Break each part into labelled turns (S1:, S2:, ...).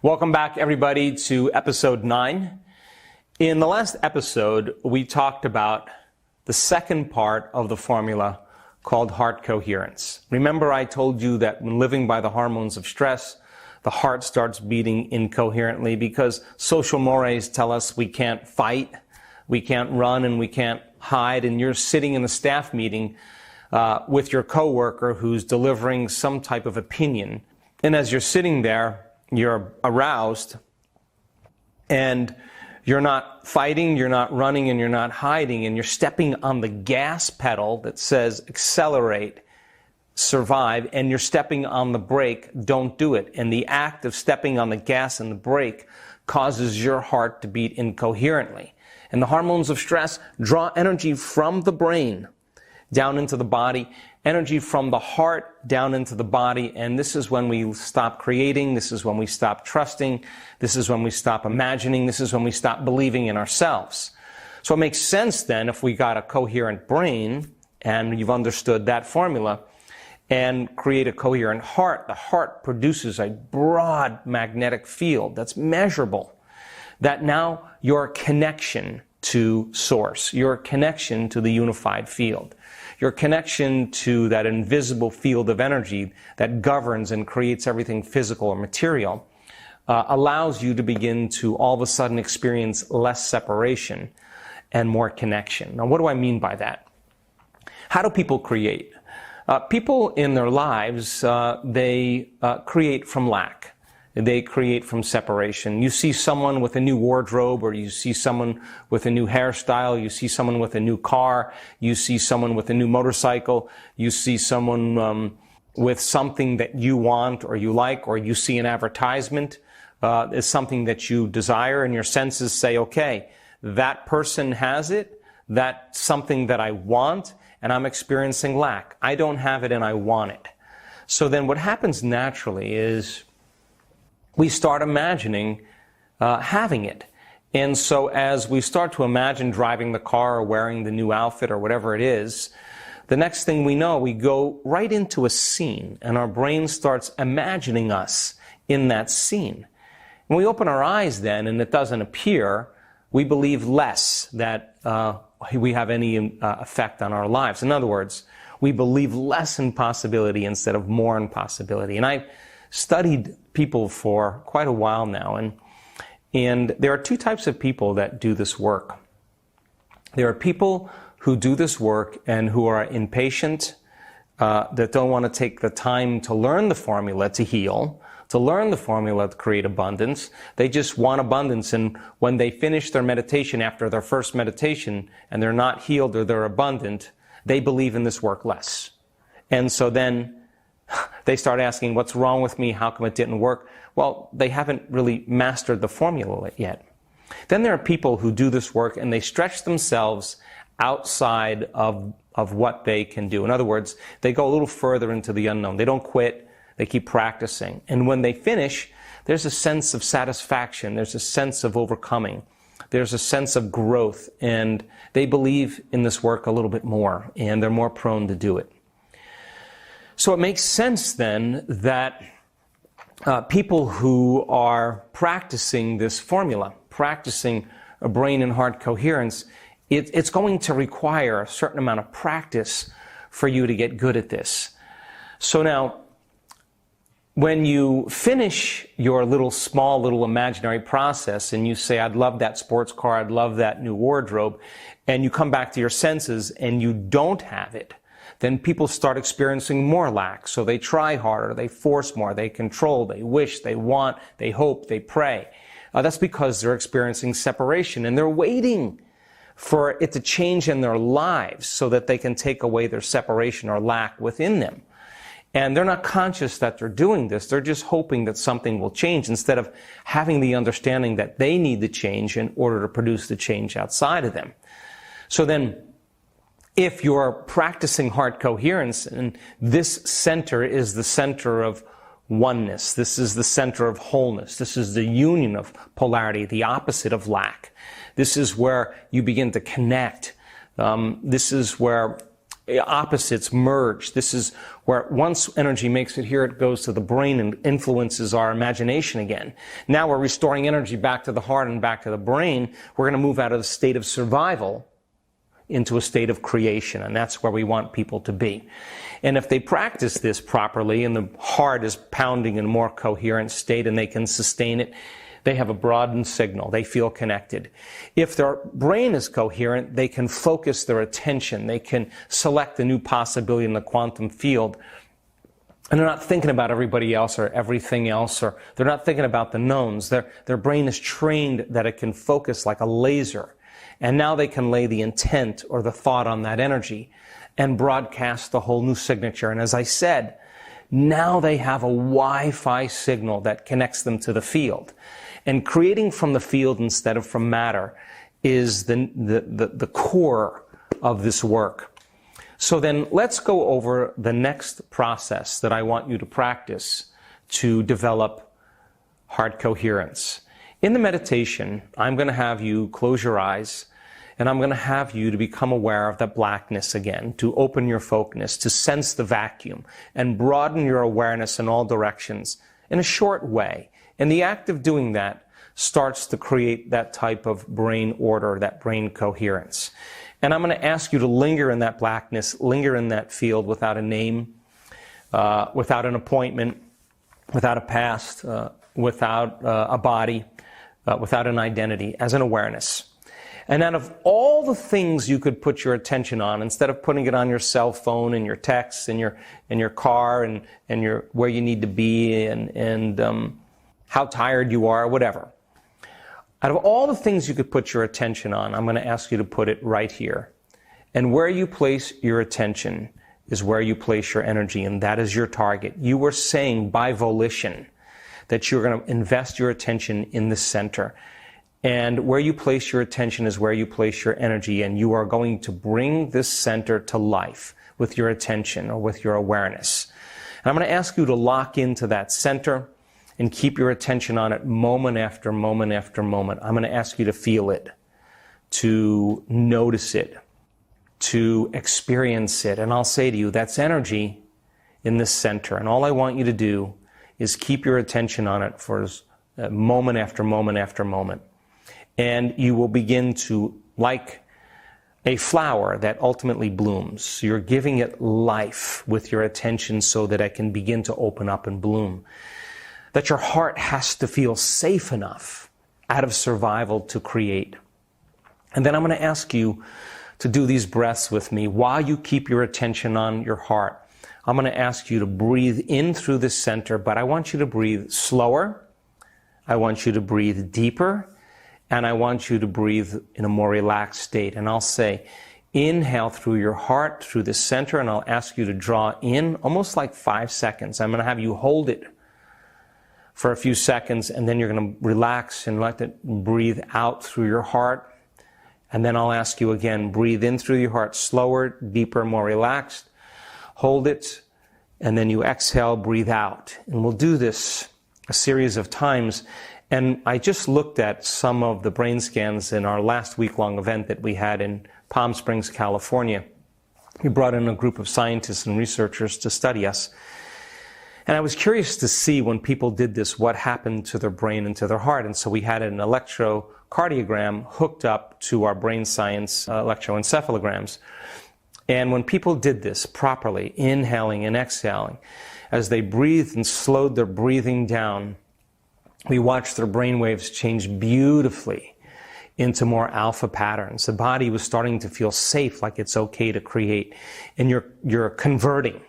S1: Welcome back, everybody, to episode 9. In the last episode, we talked about the second part of the formula called heart coherence. Remember, I told you that when living by the hormones of stress, the heart starts beating incoherently because social mores tell us we can't fight, we can't run, and we can't hide, and you're sitting in a staff meeting with your coworker who's delivering some type of opinion. And as you're sitting there, you're aroused, and you're not fighting, you're not running, and you're not hiding, and you're stepping on the gas pedal that says accelerate, survive, and you're stepping on the brake, don't do it. And the act of stepping on the gas and the brake causes your heart to beat incoherently. And the hormones of stress draw energy from the brain down into the body, energy from the heart down into the body, and this is when we stop creating, this is when we stop trusting, this is when we stop imagining, this is when we stop believing in ourselves. So it makes sense then, if we got a coherent brain, and you've understood that formula, and create a coherent heart, the heart produces a broad magnetic field that's measurable, that now your connection to source, your connection to the unified field, your connection to that invisible field of energy that governs and creates everything physical or material, allows you to begin to all of a sudden experience less separation and more connection. Now, what do I mean by that? How do people create? People in their lives, they create from lack. They create from separation. You see someone with a new wardrobe, or you see someone with a new hairstyle, you see someone with a new car, you see someone with a new motorcycle, you see someone with something that you want or you like, or you see an advertisement is something that you desire, and your senses say, okay, that person has it, that's something that I want, and I'm experiencing lack. I don't have it and I want it. So then what happens naturally is we start imagining having it. And so as we start to imagine driving the car or wearing the new outfit or whatever it is, the next thing we know, we go right into a scene, and our brain starts imagining us in that scene. When we open our eyes then and it doesn't appear, we believe less that we have any effect on our lives. In other words, we believe less in possibility instead of more in possibility. And I've studied people for quite a while now, and there are two types of people that do this work. There are people who do this work and who are impatient, that don't want to take the time to learn the formula to heal, to learn the formula to create abundance. They just want abundance, and when they finish their meditation after their first meditation and they're not healed or they're abundant, they believe in this work less. And so then they start asking, what's wrong with me? How come it didn't work? Well, they haven't really mastered the formula yet. Then there are people who do this work and they stretch themselves outside of what they can do. In other words, they go a little further into the unknown. They don't quit. They keep practicing. And when they finish, there's a sense of satisfaction. There's a sense of overcoming. There's a sense of growth. And they believe in this work a little bit more, and they're more prone to do it. So it makes sense then that people who are practicing this formula, practicing a brain and heart coherence, it's going to require a certain amount of practice for you to get good at this. So now, when you finish your small little imaginary process and you say, I'd love that sports car, I'd love that new wardrobe, and you come back to your senses and you don't have it, then people start experiencing more lack. So they try harder, they force more, they control, they wish, they want, they hope, they pray. That's because they're experiencing separation, and they're waiting for it to change in their lives so that they can take away their separation or lack within them. And they're not conscious that they're doing this. They're just hoping that something will change instead of having the understanding that they need to change in order to produce the change outside of them. So then, if you're practicing heart coherence, and this center is the center of oneness, this is the center of wholeness, this is the union of polarity, the opposite of lack. This is where you begin to connect. This is where opposites merge. This is where once energy makes it here, it goes to the brain and influences our imagination again. Now we're restoring energy back to the heart and back to the brain. We're going to move out of the state of survival into a state of creation, and that's where we want people to be. And if they practice this properly and the heart is pounding in a more coherent state and they can sustain it, they have a broadened signal. They feel connected. If their brain is coherent, they can focus their attention. They can select a new possibility in the quantum field. And they're not thinking about everybody else or everything else, or they're not thinking about the knowns. Their brain is trained that it can focus like a laser. And now they can lay the intent or the thought on that energy and broadcast the whole new signature. And as I said, now they have a Wi-Fi signal that connects them to the field. And creating from the field instead of from matter is the core of this work. So then let's go over the next process that I want you to practice to develop heart coherence. In the meditation, I'm going to have you close your eyes, and I'm going to have you to become aware of that blackness again, to open your focus, to sense the vacuum, and broaden your awareness in all directions in a short way. And the act of doing that starts to create that type of brain order, that brain coherence. And I'm going to ask you to linger in that blackness, linger in that field without a name, without an appointment, without a past, without a body, without an identity, as an awareness. And out of all the things you could put your attention on, instead of putting it on your cell phone and your texts and your car and your where you need to be and how tired you are, whatever. Out of all the things you could put your attention on, I'm going to ask you to put it right here. And where you place your attention is where you place your energy, and that is your target. You were saying by volition that you're going to invest your attention in the center. And where you place your attention is where you place your energy, and you are going to bring this center to life with your attention or with your awareness. And I'm going to ask you to lock into that center and keep your attention on it moment after moment after moment. I'm going to ask you to feel it, to notice it, to experience it. And I'll say to you, that's energy in this center. And all I want you to do is keep your attention on it for moment after moment after moment. And you will begin to, like a flower that ultimately blooms, you're giving it life with your attention so that it can begin to open up and bloom. That your heart has to feel safe enough out of survival to create. And then I'm going to ask you to do these breaths with me while you keep your attention on your heart. I'm going to ask you to breathe in through the center, but I want you to breathe slower. I want you to breathe deeper. And I want you to breathe in a more relaxed state. And I'll say, inhale through your heart, through the center, and I'll ask you to draw in almost like 5 seconds. I'm going to have you hold it for a few seconds, and then you're going to relax and let it breathe out through your heart. And then I'll ask you again, breathe in through your heart, slower, deeper, more relaxed. Hold it, and then you exhale, breathe out. And we'll do this a series of times. And I just looked at some of the brain scans in our last week-long event that we had in Palm Springs, California. We brought in a group of scientists and researchers to study us. And I was curious to see when people did this, what happened to their brain and to their heart. And so we had an electrocardiogram hooked up to our brain science electroencephalograms. And when people did this properly, inhaling and exhaling, as they breathed and slowed their breathing down, we watched their brain waves change beautifully into more alpha patterns. The body was starting to feel safe, like it's okay to create. And you're converting,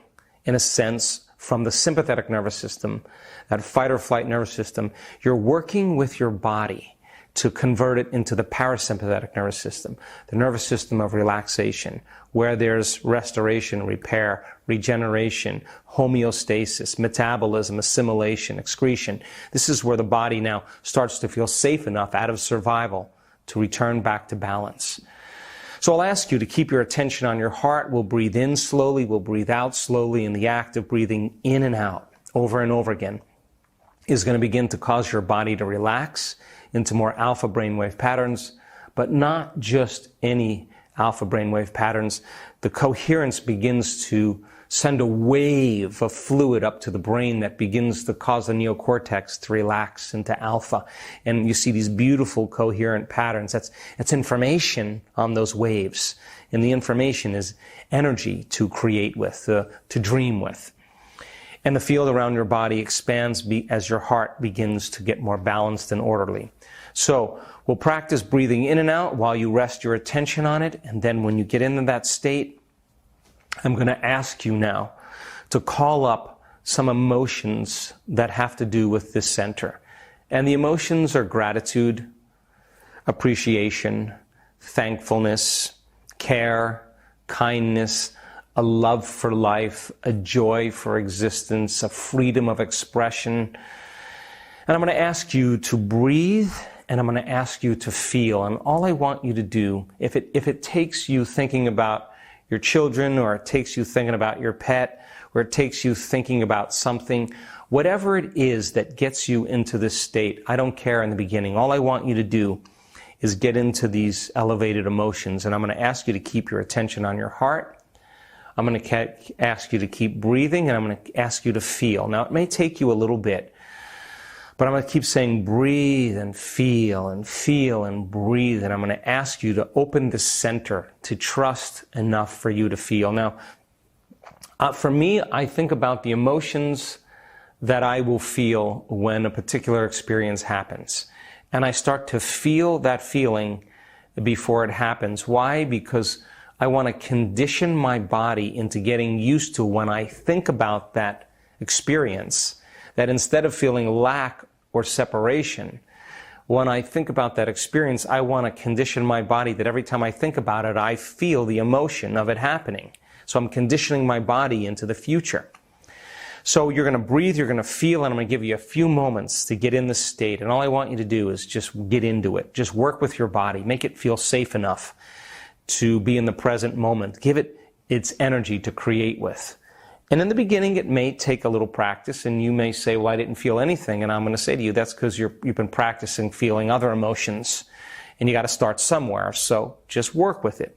S1: in a sense, from the sympathetic nervous system, that fight or flight nervous system. You're working with your body to convert it into the parasympathetic nervous system, the nervous system of relaxation, where there's restoration, repair, regeneration, homeostasis, metabolism, assimilation, excretion. This is where the body now starts to feel safe enough out of survival to return back to balance. So I'll ask you to keep your attention on your heart. We'll breathe in slowly, we'll breathe out slowly, and the act of breathing in and out over and over again is going to begin to cause your body to relax into more alpha brainwave patterns, but not just any alpha brainwave patterns, the coherence begins to send a wave of fluid up to the brain that begins to cause the neocortex to relax into alpha. And you see these beautiful coherent patterns. That's information on those waves. And the information is energy to create with, to dream with. And the field around your body expands as your heart begins to get more balanced and orderly. So we'll practice breathing in and out while you rest your attention on it. And then when you get into that state, I'm going to ask you now to call up some emotions that have to do with this center. And the emotions are gratitude, appreciation, thankfulness, care, kindness, a love for life, a joy for existence, a freedom of expression. And I'm going to ask you to breathe, and I'm going to ask you to feel. And all I want you to do, if it takes you thinking about your children, or it takes you thinking about your pet, or it takes you thinking about something, whatever it is that gets you into this state, I don't care in the beginning. All I want you to do is get into these elevated emotions. And I'm going to ask you to keep your attention on your heart. I'm going to ask you to keep breathing, and I'm going to ask you to feel. Now, it may take you a little bit, but I'm going to keep saying breathe and feel and feel and breathe. And I'm going to ask you to open the center, to trust enough for you to feel. Now, for me, I think about the emotions that I will feel when a particular experience happens. And I start to feel that feeling before it happens. Why? Because I want to condition my body into getting used to, when I think about that experience, that instead of feeling lack or separation, when I think about that experience, I want to condition my body that every time I think about it, I feel the emotion of it happening. So I'm conditioning my body into the future. So you're going to breathe, you're going to feel, and I'm going to give you a few moments to get in the state. And all I want you to do is just get into it. Just work with your body. Make it feel safe enough to be in the present moment. Give it its energy to create with. And in the beginning, it may take a little practice, and you may say, well, I didn't feel anything. And I'm going to say to you, that's because you've been practicing feeling other emotions, and you got to start somewhere. So just work with it.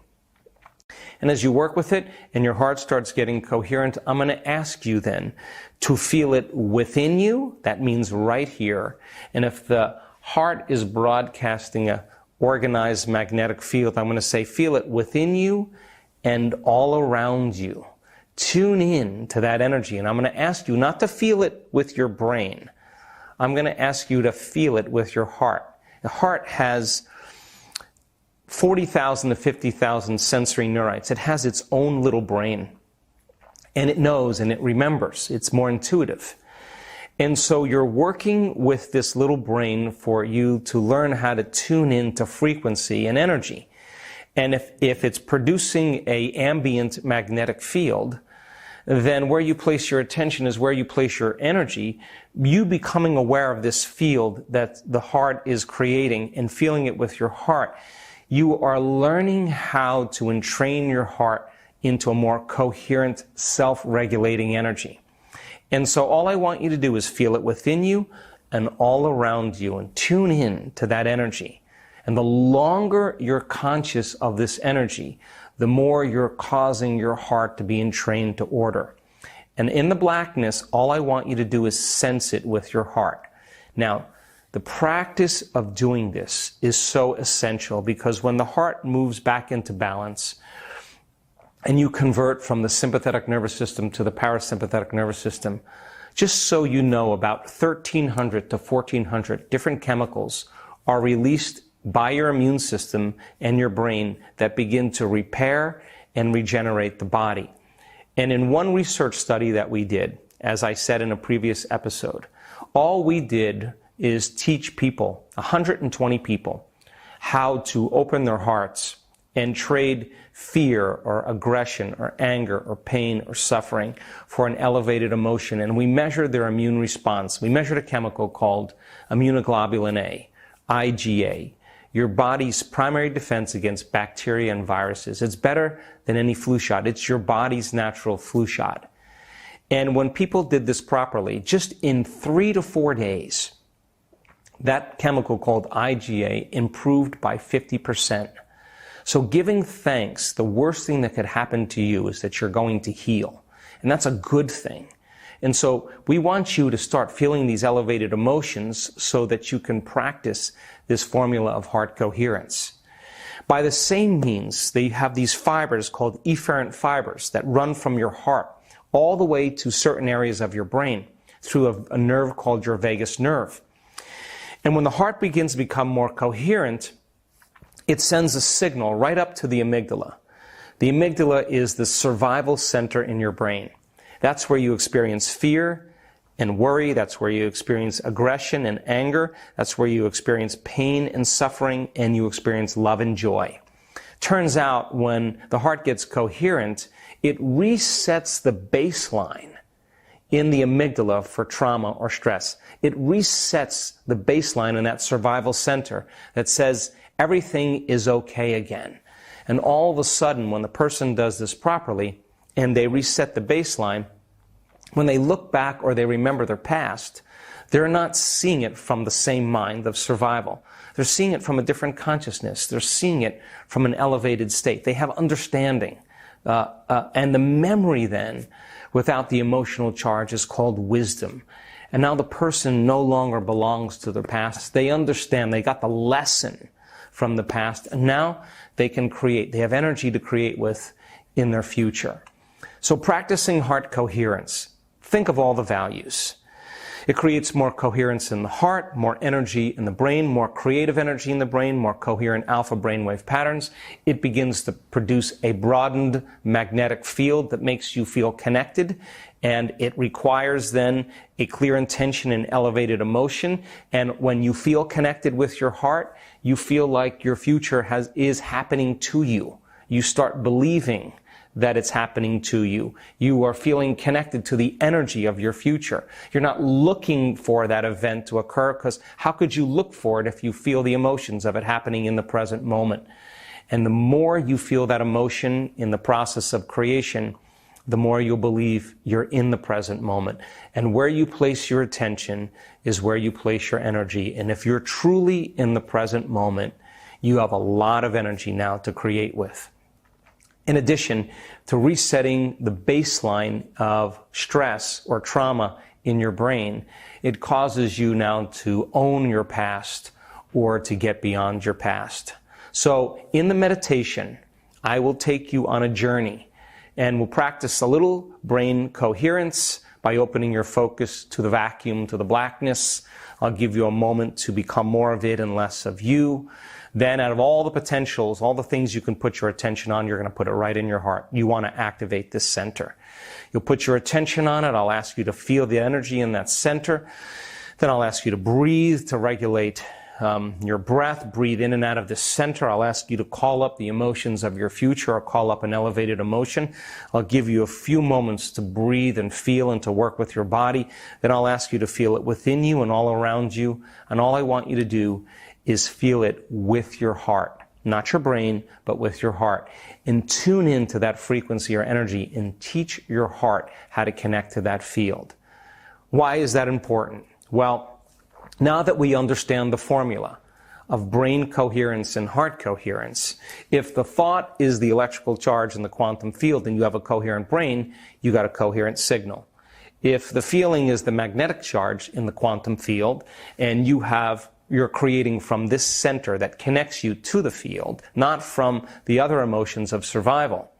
S1: And as you work with it and your heart starts getting coherent, I'm going to ask you then to feel it within you. That means right here. And if the heart is broadcasting a organized magnetic field, I'm going to say feel it within you and all around you. Tune in to that energy. And I'm going to ask you not to feel it with your brain. I'm going to ask you to feel it with your heart. The heart has 40,000 to 50,000 sensory neurites. It has its own little brain. And it knows and it remembers. It's more intuitive. And so you're working with this little brain for you to learn how to tune into frequency and energy. And if it's producing an ambient magnetic field, then where you place your attention is where you place your energy. You becoming aware of this field that the heart is creating and feeling it with your heart, you are learning how to entrain your heart into a more coherent, self-regulating energy. And so all I want you to do is feel it within you and all around you and tune in to that energy. And the longer you're conscious of this energy, the more you're causing your heart to be entrained to order. And in the blackness, all I want you to do is sense it with your heart. Now, the practice of doing this is so essential, because when the heart moves back into balance and you convert from the sympathetic nervous system to the parasympathetic nervous system, just so you know, about 1,300 to 1,400 different chemicals are released by your immune system and your brain that begin to repair and regenerate the body. And in one research study that we did, as I said in a previous episode, all we did is teach people, 120 people, how to open their hearts and trade fear or aggression or anger or pain or suffering for an elevated emotion. And we measured their immune response. We measured a chemical called immunoglobulin A, IgA, your body's primary defense against bacteria and viruses. It's better than any flu shot. It's your body's natural flu shot. And when people did this properly, just in 3 to 4 days, that chemical called IgA improved by 50%. So giving thanks, the worst thing that could happen to you is that you're going to heal. And that's a good thing. And so we want you to start feeling these elevated emotions so that you can practice this formula of heart coherence. By the same means, they have these fibers called efferent fibers that run from your heart all the way to certain areas of your brain through a nerve called your vagus nerve. And when the heart begins to become more coherent, it sends a signal right up to the amygdala. The amygdala is the survival center in your brain. That's where you experience fear and worry. That's where you experience aggression and anger. That's where you experience pain and suffering, and you experience love and joy. Turns out when the heart gets coherent, it resets the baseline in the amygdala for trauma or stress. It resets the baseline in that survival center that says everything is okay again. And all of a sudden, when the person does this properly and they reset the baseline, when they look back or they remember their past, they're not seeing it from the same mind of survival. They're seeing it from a different consciousness. They're seeing it from an elevated state. They have understanding. And the memory then, without the emotional charge, is called wisdom. And now the person no longer belongs to their past. They understand. They got the lesson from the past. And now they can create. They have energy to create with in their future. So practicing heart coherence. Think of all the values. It creates more coherence in the heart, more energy in the brain, more creative energy in the brain, more coherent alpha brainwave patterns. It begins to produce a broadened magnetic field that makes you feel connected, and it requires then a clear intention and elevated emotion. And when you feel connected with your heart, you feel like your future is happening to you. You start believing that it's happening to you. You are feeling connected to the energy of your future. You're not looking for that event to occur, because how could you look for it if you feel the emotions of it happening in the present moment? And the more you feel that emotion in the process of creation, the more you'll believe you're in the present moment. And where you place your attention is where you place your energy. And if you're truly in the present moment, you have a lot of energy now to create with. In addition to resetting the baseline of stress or trauma in your brain, it causes you now to own your past or to get beyond your past. So in the meditation, I will take you on a journey, and we'll practice a little brain coherence by opening your focus to the vacuum, to the blackness. I'll give you a moment to become more of it and less of you. Then out of all the potentials, all the things you can put your attention on, you're going to put it right in your heart. You want to activate this center. You'll put your attention on it. I'll ask you to feel the energy in that center. Then I'll ask you to breathe to regulate your breath. Breathe in and out of this center. I'll ask you to call up the emotions of your future or call up an elevated emotion. I'll give you a few moments to breathe and feel and to work with your body. Then I'll ask you to feel it within you and all around you. And all I want you to do is feel it with your heart, not your brain, but with your heart. And tune into that frequency or energy and teach your heart how to connect to that field. Why is that important? Well, now that we understand the formula of brain coherence and heart coherence, if the thought is the electrical charge in the quantum field and you have a coherent brain, you got a coherent signal. If the feeling is the magnetic charge in the quantum field and you're creating from this center that connects you to the field, not from the other emotions of survival.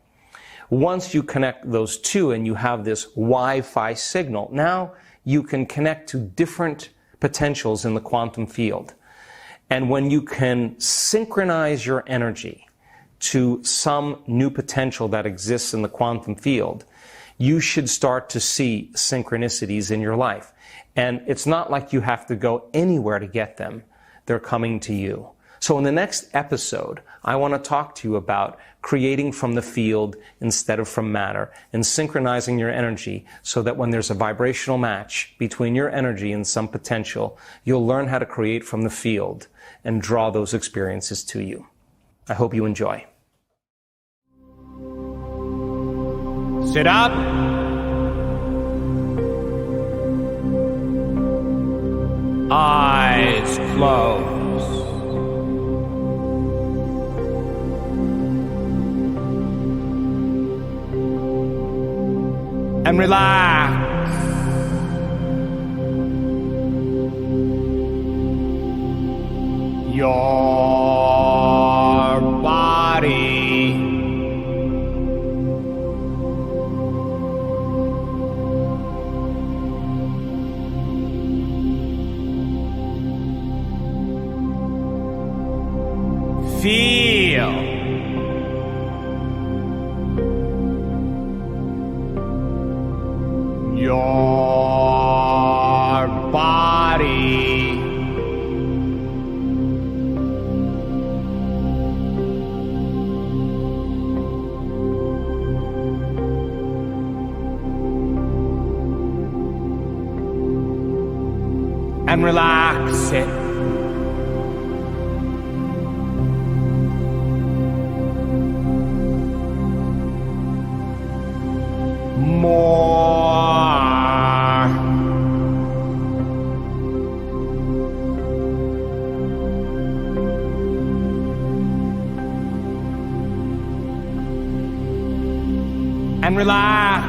S1: Once you connect those two and you have this Wi-Fi signal, now you can connect to different potentials in the quantum field. And when you can synchronize your energy to some new potential that exists in the quantum field, you should start to see synchronicities in your life. And it's not like you have to go anywhere to get them. They're coming to you. So in the next episode, I want to talk to you about creating from the field instead of from matter and synchronizing your energy so that when there's a vibrational match between your energy and some potential, you'll learn how to create from the field and draw those experiences to you. I hope you enjoy.
S2: Sit up. Eyes closed. and relax. Your body. Feel your body. And relax it. More. And relax.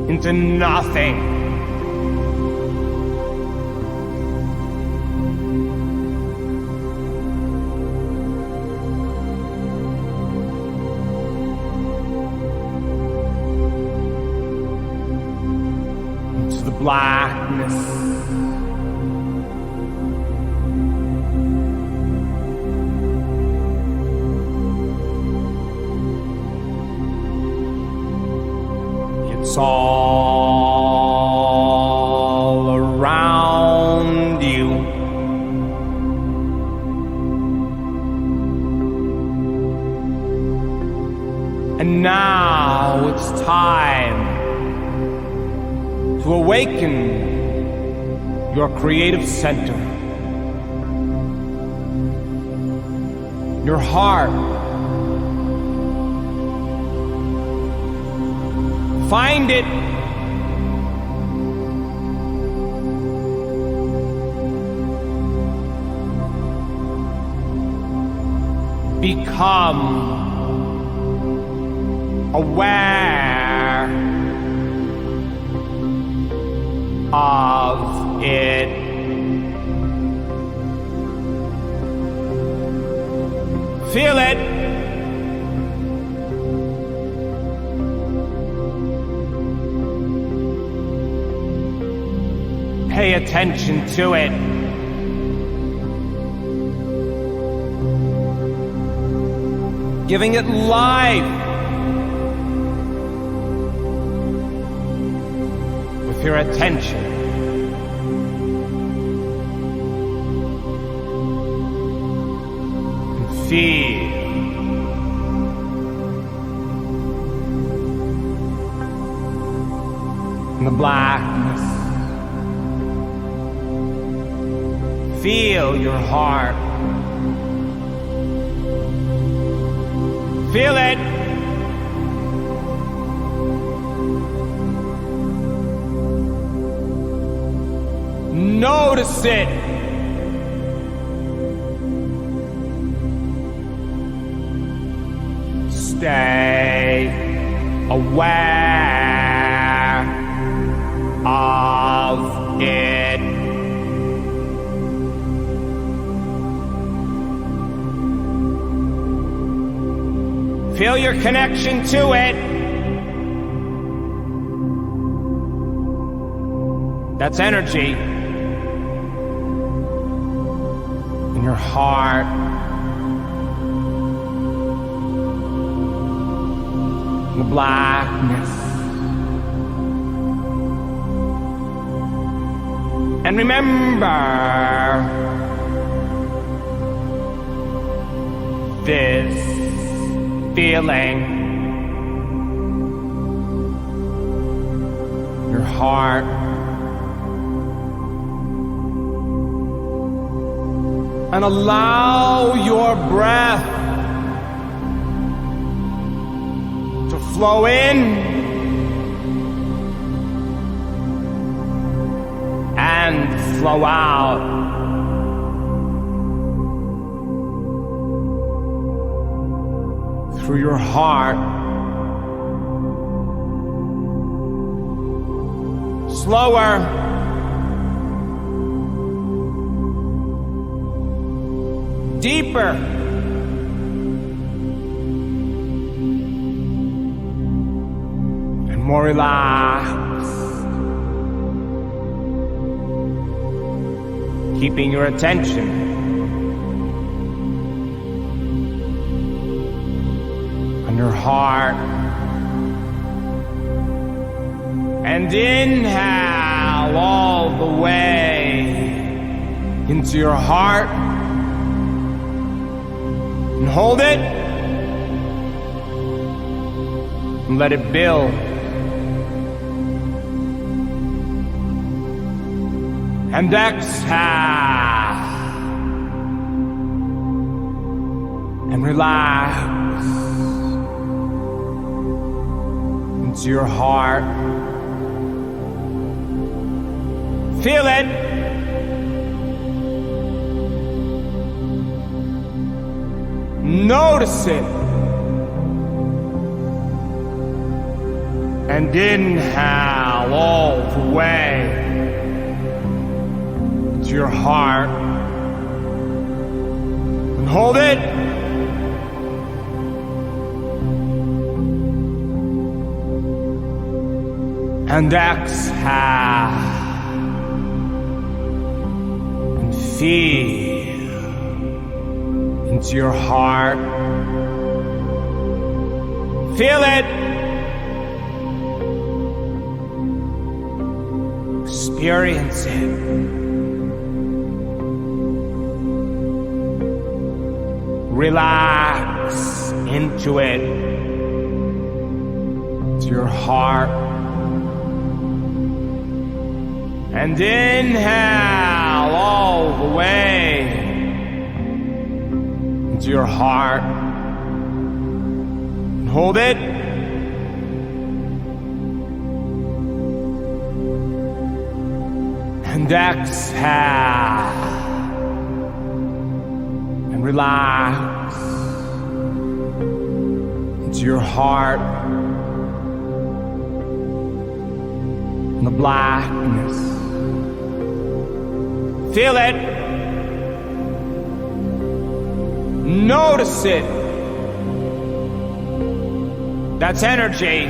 S2: Into nothing. Into the blackness. It's all around you. And now it's time to awaken your creative center, your heart. Find it. Become aware of it. Feel it. Pay attention to it. Giving it life with your attention. And feel in the blackness. Feel your heart. Feel it. Notice it. Stay aware of it. Feel your connection to it. That's energy in your heart. The blackness. And remember this feeling. Your heart. And allow your breath to flow in and flow out. through your heart. Slower. Deeper. And more relaxed. Keeping your attention on your heart. And inhale all the way into your heart. And hold it. And let it build. And exhale. And relax into your heart. Feel it. Notice it. And inhale all the way to your heart. And hold it. And exhale. And feel into your heart. Feel it. Experience it. Relax into it. To your heart. And inhale all the way into your heart. And hold it. And exhale. And relax into your heart. In the blackness. Feel it. Notice it. That's energy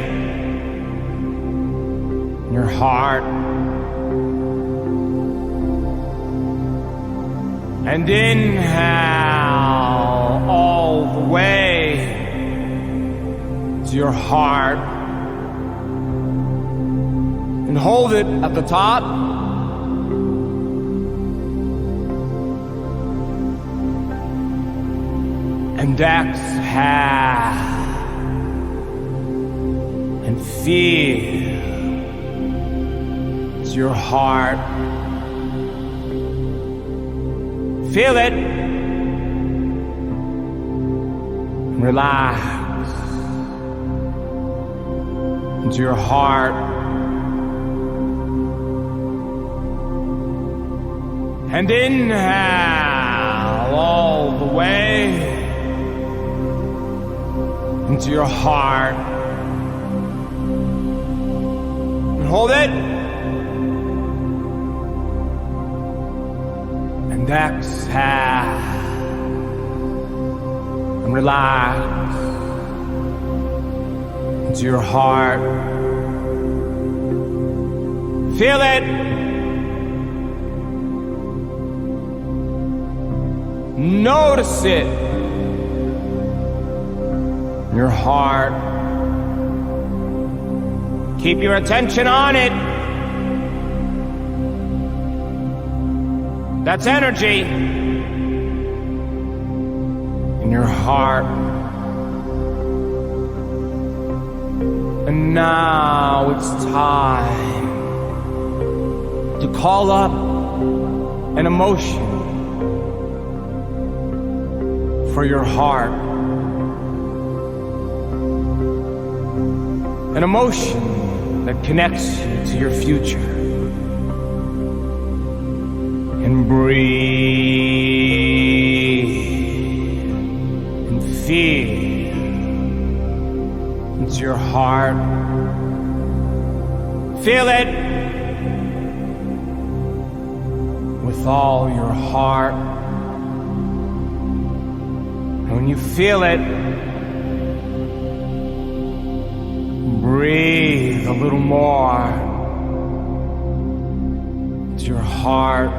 S2: in your heart. And inhale all the way to your heart. And hold it at the top. And exhale. And feel to your heart. Feel it. And relax into your heart. And inhale all the way into your heart. And hold it. And exhale. And relax into your heart. Feel it. Notice it in your heart. Keep your attention on it. That's energy in your heart. And now it's time to call up an emotion for your heart. An emotion that connects you to your future. And breathe and feel into your heart. Feel it with all your heart. And when you feel it, breathe a little more into your heart.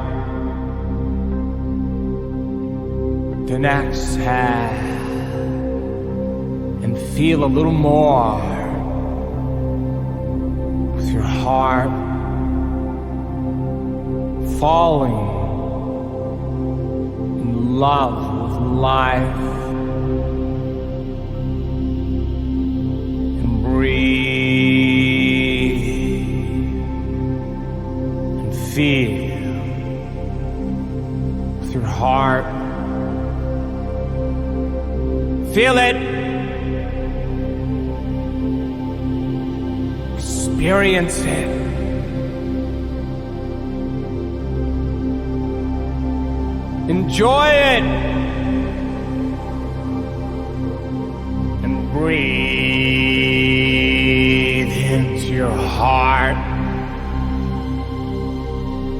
S2: Then exhale and feel a little more with your heart falling in love with life. And breathe and feel with your heart. Feel it. Experience it. Enjoy it. And breathe into your heart.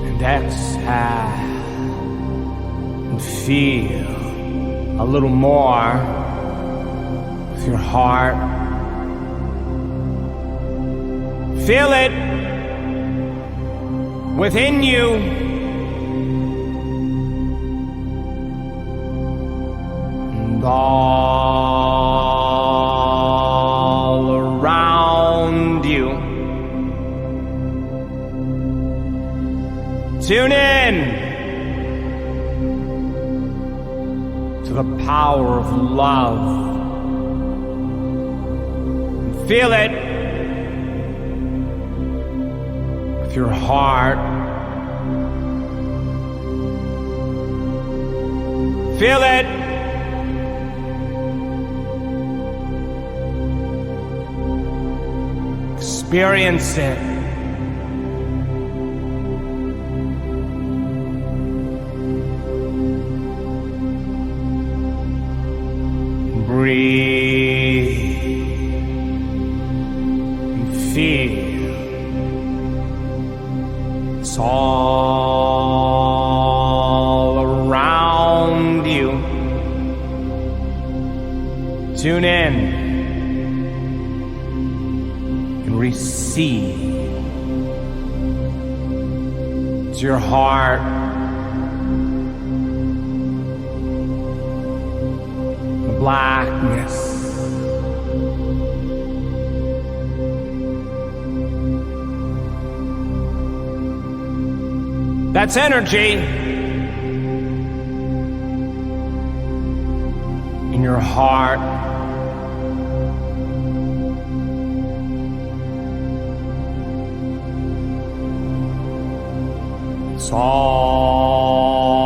S2: And exhale. And feel a little more with your heart. Feel it within you. And all around you. Tune in to the power of love. And feel it with your heart. Feel it. Experience it. Breathe and feel. It's all around you. Tune in and receive. It's your heart. Blackness. That's energy in your heart. It's all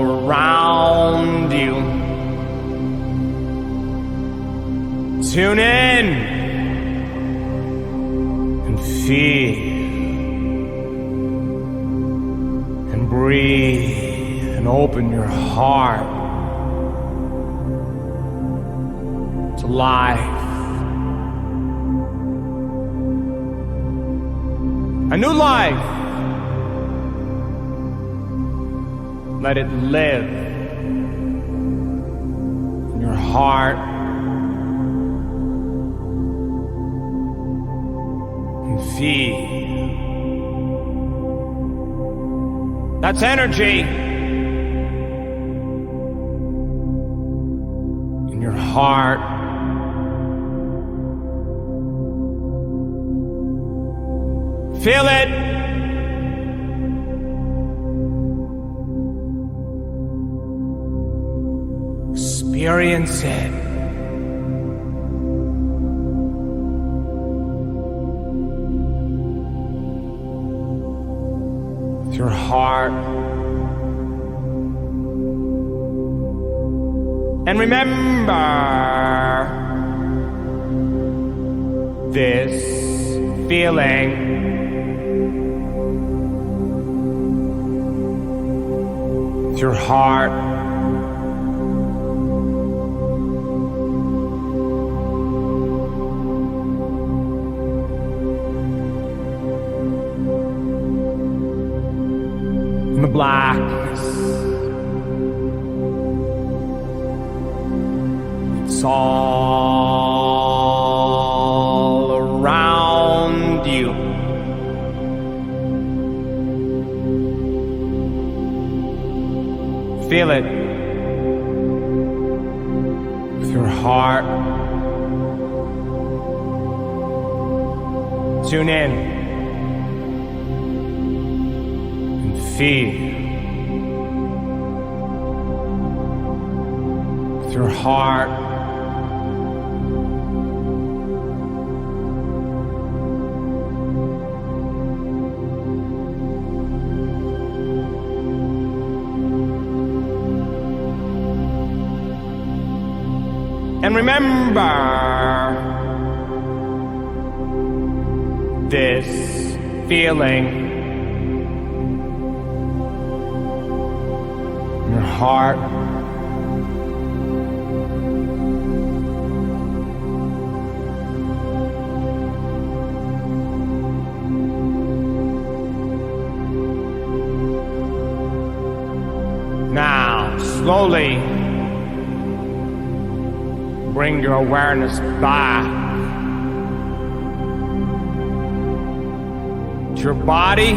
S2: around you. Tune in and feel and breathe and open your heart to life. A new life. Let it live in your heart. Feel. That's energy in your heart. Feel it. Experience it. Your heart. And remember this feeling. With your heart. blackness. It's all around you. Feel it with your heart. Tune in and feel with your heart. And remember this feeling in your heart. Now, slowly bring your awareness back to your body,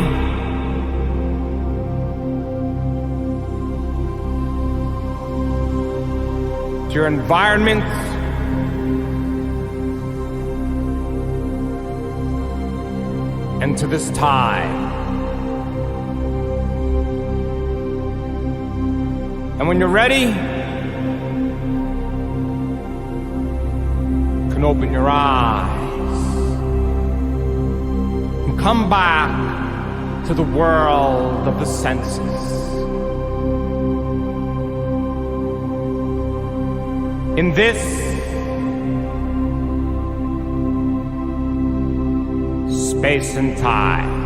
S2: to your environment, and to this time. And when you're ready, open your eyes and come back to the world of the senses. In this space and time.